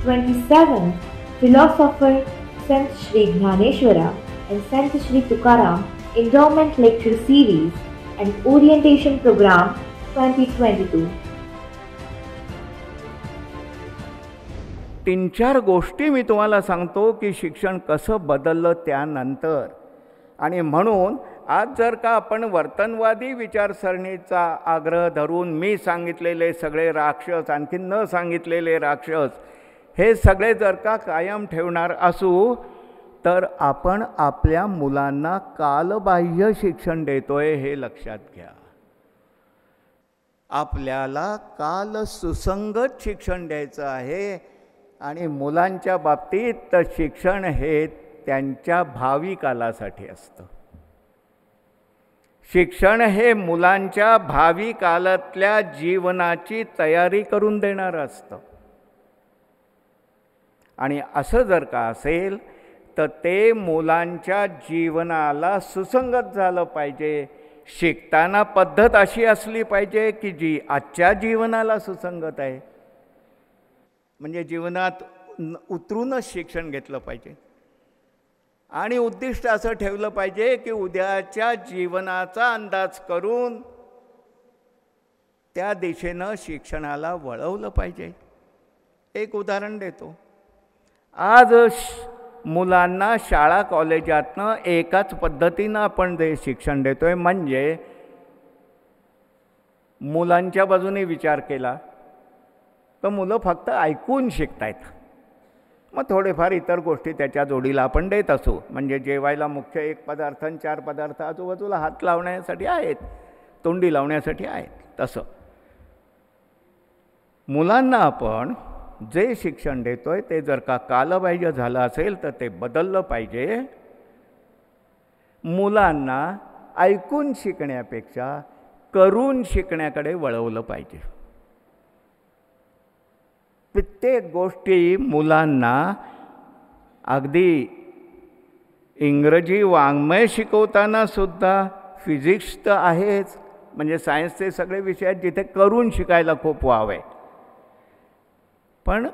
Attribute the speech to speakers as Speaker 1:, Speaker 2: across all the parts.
Speaker 1: 27th, philosopher Sant Shri Gnaneshwara and Sant Shri Tukaram Endowment Lecture Series and Orientation Program 2022.
Speaker 2: 3-4 गोष्टी मी तुम्हाला सांगतो की शिक्षण कसं बदललं त्यानंतर. आणि म्हणून आज जर का आपण वर्तनवादी विचारसरणीचा आग्रह धरून मी सांगितलेले सगळे राक्षस, आणखी न सांगितलेले राक्षस, हे सगळे जर का कायम ठेवणार असू तर आपण आपल्या मुलांना कालबाह्य शिक्षण देतोय हे लक्षात घ्या. आपल्याला काल सुसंगत शिक्षण द्यायचं आहे. आणि मुलांच्या बाबतीत तर शिक्षण हे त्यांच्या भावी कालासाठी असतं. शिक्षण हे मुलांच्या भावी कालातल्या जीवनाची तयारी करून देणारं असतं. आणि असं जर का असेल तर ते मुलांच्या जीवनाला सुसंगत झालं पाहिजे. शिकताना पद्धत अशी असली पाहिजे की जी आजच्या जीवनाला सुसंगत आहे. म्हणजे जीवनात उतरूनच शिक्षण घेतलं पाहिजे. आणि उद्दिष्ट असं ठेवलं पाहिजे की उद्याच्या जीवनाचा अंदाज करून त्या दिशेनं शिक्षणाला वळवलं पाहिजे. एक उदाहरण देतो. आज मुलांना शाळा कॉलेजातनं एकाच पद्धतीनं आपण शिक्षण देतोय. म्हणजे मुलांच्या बाजूने विचार केला तर मुलं फक्त ऐकून शिकतायत. मग थोडेफार इतर गोष्टी त्याच्या जोडीला आपण देत असू. म्हणजे जेवायला मुख्य 1 पदार्थ आणि 4 पदार्थ आजूबाजूला हात लावण्यासाठी आहेत, तोंडी लावण्यासाठी आहेत. तसं मुलांना आपण जे शिक्षण देतोय ते जर का कालबाह्य झालं असेल तर ते बदललं पाहिजे. मुलांना ऐकून शिकण्यापेक्षा करून शिकण्याकडे वळवलं पाहिजे. प्रत्येक गोष्टी मुलांना अगदी इंग्रजी वाङ्मय शिकवताना सुद्धा फिजिक्स तर आहेच, म्हणजे सायन्सचे सगळे विषय आहेत जिथे करून शिकायला खूप वाव आहे. पण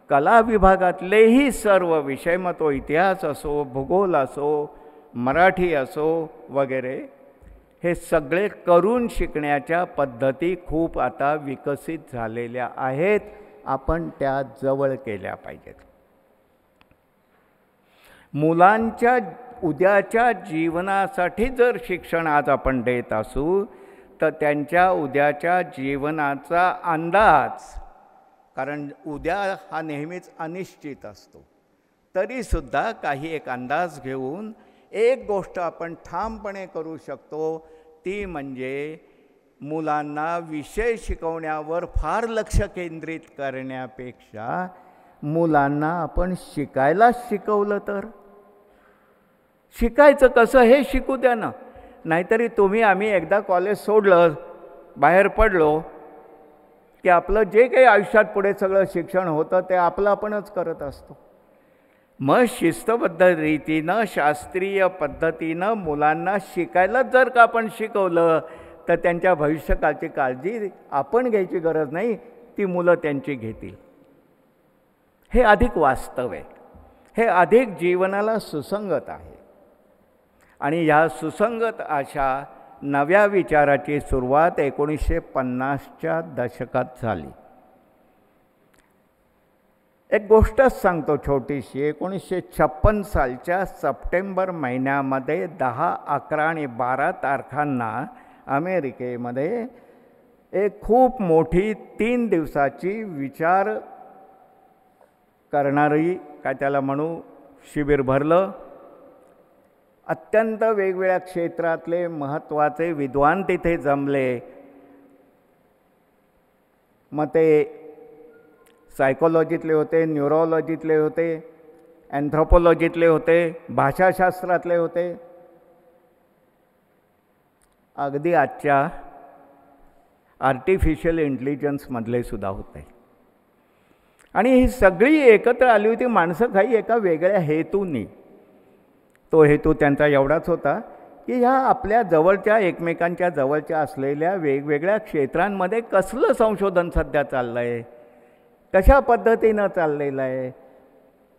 Speaker 2: कला विभागातलेही सर्व विषय, मग तो इतिहास असो, भूगोल असो, मराठी असो वगैरे, हे सगळे करून शिकण्याच्या पद्धती खूप आता विकसित झालेल्या आहेत. आपण त्या जवळ केल्या पाहिजेत. मुलांच्या उद्याच्या जीवनासाठी जर शिक्षण आज आपण देत असू तर त्यांच्या उद्याच्या जीवनाचा अंदाज, कारण उद्या हा नेहमीच अनिश्चित असतो, तरीसुद्धा काही एक अंदाज घेऊन एक गोष्ट आपण ठामपणे करू शकतो. ती म्हणजे मुलांना विषय शिकवण्यावर फार लक्ष केंद्रित करण्यापेक्षा मुलांना आपण शिकायला शिकवलं तर. शिकायचं कसं हे शिकू द्या ना. नाहीतरी तुम्ही आम्ही एकदा कॉलेज सोडलं, बाहेर पडलो की आपलं जे काही आयुष्यात पुढे सगळं शिक्षण होतं ते आपलं आपणच करत असतो. मग शिस्तबद्ध रीतीनं, शास्त्रीय पद्धतीनं मुलांना शिकायला जर का आपण शिकवलं तर त्यांच्या भविष्यकाळची काळजी आपण घ्यायची गरज नाही, ती मुलं त्यांची घेतील. हे अधिक वास्तव आहे. हे अधिक जीवनाला सुसंगत आहे. आणि ह्या सुसंगत अशा नव्या विचाराची सुरुवात 1950च्या दशकात झाली. एक गोष्टच सांगतो छोटीशी. 1956 सालच्या सप्टेंबर महिन्यामध्ये 10, 11 आणि 12 तारखांना अमेरिकेमध्ये एक खूप मोठी 3 दिवसाची विचार करणारी, काय त्याला म्हणू, शिबिर भरलं. अत्यंत वेगवेगळ्या क्षेत्रातले महत्त्वाचे विद्वान तिथे जमले. मग ते सायकोलॉजीतले होते, न्यूरोलॉजीतले होते, अँथ्रोपोलॉजीतले होते, भाषाशास्त्रातले होते, अगदी आजच्या आर्टिफिशियल इंटेलिजन्समधले सुद्धा होते. आणि ही सगळी एकत्र आली होती माणसं काही एका वेगळ्या हेतूनी. तो हेतू त्यांचा एवढाच होता की ह्या आपल्या जवळच्या, एकमेकांच्या जवळच्या असलेल्या वेगवेगळ्या क्षेत्रांमध्ये कसलं संशोधन सध्या चाललं आहे, कशा पद्धतीनं चाललेलं आहे,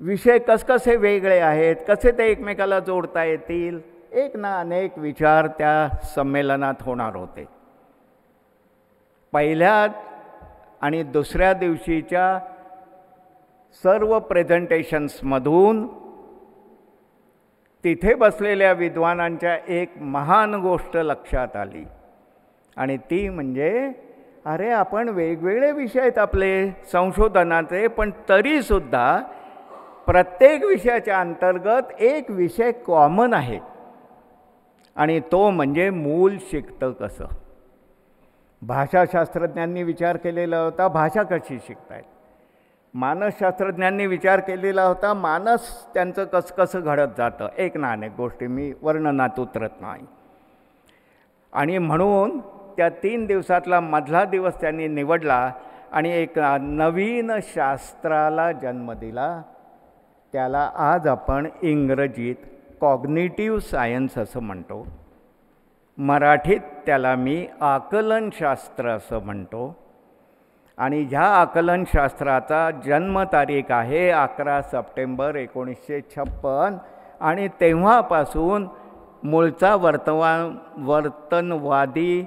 Speaker 2: विषय कसे वेगळे आहेत, कसे ते एकमेकाला जोडता येतील, एक ना अनेक विचार त्या संमेलनात होणार होते. पहिल्या आणि दुसऱ्या दिवशीच्या सर्व प्रेझेंटेशन्समधून तिथे बसलेल्या विद्वानांच्या एक महान गोष्ट लक्षात आली आणि ती म्हणजे अरे आपण वेगवेगळे विषय आहेत आपले संशोधनाचे, पण तरीसुद्धा प्रत्येक विषयाच्या अंतर्गत एक विषय कॉमन आहे आणि तो म्हणजे मूल शिकतं कसं. भाषाशास्त्रज्ञांनी विचार केलेला होता भाषा कशी शिकतायत, मानसशास्त्रज्ञांनी विचार केलेला होता मानस त्यांचं कसं घडत जातं. एक ना अनेक गोष्टी मी वर्णनात उतरत नाही. आणि म्हणून त्या 3 दिवसातला मधला दिवस त्यांनी निवडला आणि एक नवीन शास्त्राला जन्म दिला. त्याला आज आपण इंग्रजीत कॉग्निटिव्ह सायन्स असं म्हणतो, मराठीत त्याला मी आकलनशास्त्र असं म्हणतो. आणि ह्या आकलनशास्त्राचा जन्मतारीख आहे 11 सप्टेंबर 1956 आणि तेव्हापासून मूळचा वर्तनवादी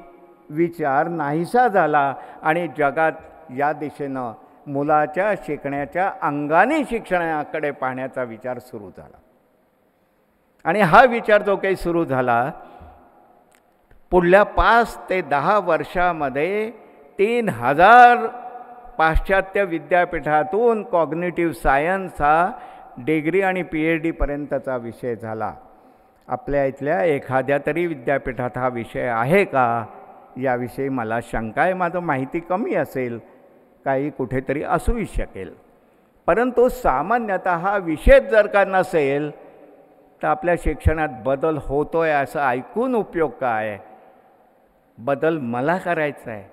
Speaker 2: विचार नाहीसा झाला आणि जगात या दिशेनं मुलाच्या शिकण्याच्या अंगाने शिक्षणाकडे पाहण्याचा विचार सुरू झाला. आणि हा विचार जो काही सुरू झाला पुढल्या 5 ते 10 वर्षामध्ये 3000 पाश्चात्य विद्यापीठातून कॉग्निटिव्ह सायन्स हा डिग्री आणि PhD पर्यंतचा विषय झाला. आपल्या इथल्या एखाद्या तरी विद्यापीठात हा विषय आहे का याविषयी मला शंका आहे. माझं माहिती कमी असेल, काही कुठेतरी असूही शकेल, परंतु सामान्यतः हा विषय जर का नसेल तर आपल्या शिक्षणात बदल होतोय असं ऐकून उपयोग काय. बदल मला करायचा आहे.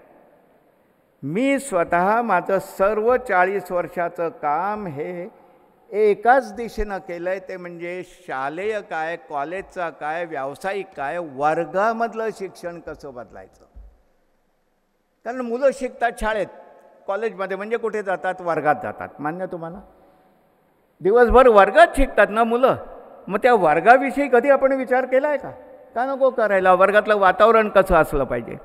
Speaker 2: मी स्वतः माझं सर्व 40 वर्षाचं काम हे एकाच दिशेनं केलं आहे, ते म्हणजे शालेय काय, कॉलेजचा काय, व्यावसायिक काय, वर्गामधलं शिक्षण कसं बदलायचं. कारण मुलं शिकतात शाळेत, कॉलेजमध्ये म्हणजे कुठे जातात, वर्गात जातात. मान्य तुम्हाला, दिवसभर वर्गात शिकतात ना मुलं. मग त्या वर्गाविषयी कधी आपण विचार केला आहे का? का नको करायला? वर्गातलं वातावरण कसं असलं पाहिजे.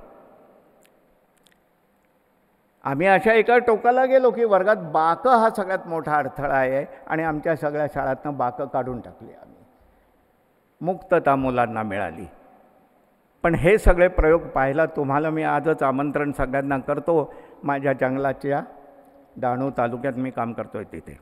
Speaker 2: आम्ही अशा एका टोकाला गेलो की वर्गात बाकं हा सगळ्यात मोठा अडथळा आहे आणि आमच्या सगळ्या शाळांतनं बाकं काढून टाकली आम्ही. मुक्तता मुलांना मिळाली. पण हे सगळे प्रयोग पाहायला तुम्हाला मी आजच आमंत्रण सगळ्यांना करतो. माझ्या जंगलाच्या डहाणू तालुक्यात मी काम करतोय तिथे.